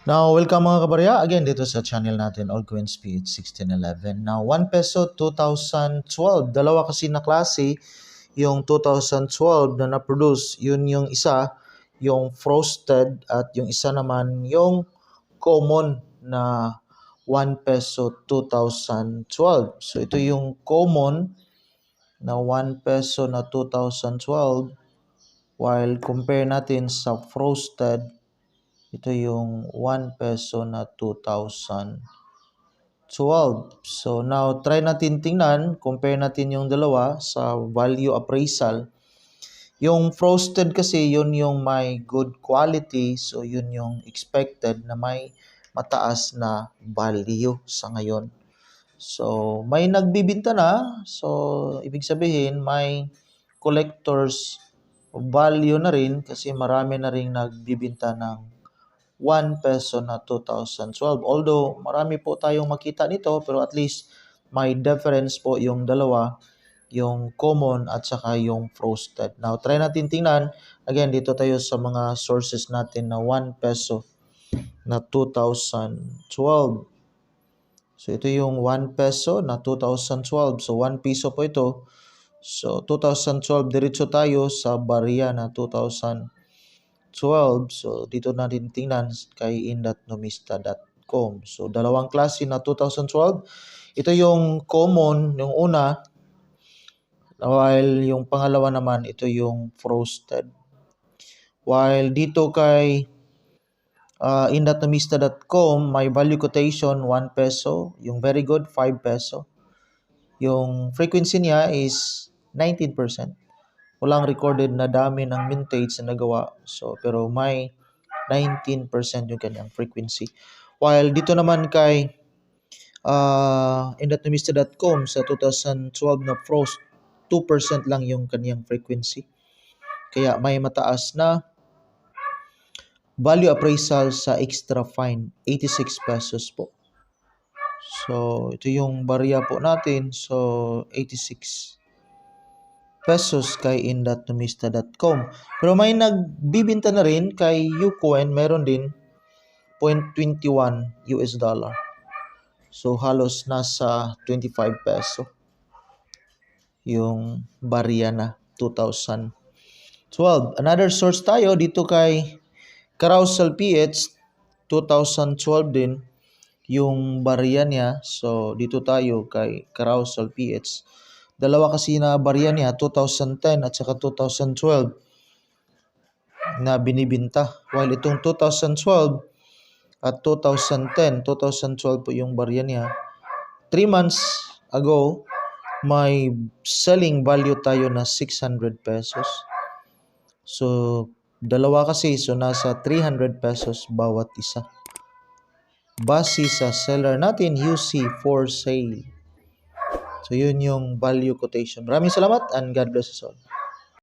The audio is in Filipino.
Now, welcome mga kabarya again dito sa channel natin, All Coins PH 1611. Now, 1 peso 2012. Dalawa kasi na klase yung 2012 na na-produce. Yun yung isa, yung frosted, at yung isa naman yung common na 1 peso 2012. So, ito yung common na 1 peso na 2012 while compare natin sa frosted. Ito yung 1 peso na 2012. So now, try natin tingnan, compare natin yung dalawa sa value appraisal. Yung frosted kasi, yun yung may good quality. So yun yung expected na may mataas na value sa ngayon. So may nagbibinta na. So ibig sabihin, may collectors value na rin kasi marami na rin nagbibinta ng 1 peso na 2012. Although marami po tayong makita nito, pero at least may difference po yung dalawa, yung common at saka yung frosted. Now, try natin tingnan. Again, dito tayo sa mga sources natin na 1 peso na 2012. So, ito yung 1 peso na 2012. So, 1 piso po ito. So, 2012, diretso tayo sa barya na 2012. So, dito natin tingnan kay in.numista.com. So, dalawang klase na 2012. Ito yung common, yung una, while yung pangalawa naman, ito yung frosted. While dito kay in.numista.com, may value quotation 1 peso. Yung very good, 5 peso. Yung frequency niya is 19%. Walang recorded na dami ng mintage na nagawa. So, pero may 19% yung kanyang frequency. While dito naman kay in.numista.com sa 2012 na frost, 2% lang yung kanyang frequency. Kaya may mataas na value appraisal sa extra fine, 86 pesos po. So, ito yung barya po natin. So, 86 pesos kay in.numista.com. Pero may nagbibinta na rin kay Ucoin, meron din 0.21 US dollar. So halos nasa 25 peso yung barya na 2012. Another source tayo dito kay Carousel PH 2012 din yung barya niya. So dito tayo kay Carousel PH. Dalawa kasi na barya niya, 2010 at saka 2012 na binibinta. While itong 2012 at 2010, 2012 po yung barya niya. 3 months ago, may selling value tayo na 600 pesos. So, dalawa kasi, so nasa 300 pesos bawat isa. Base sa seller natin, UC for sale. So, yun yung value quotation. Maraming salamat and God bless us all.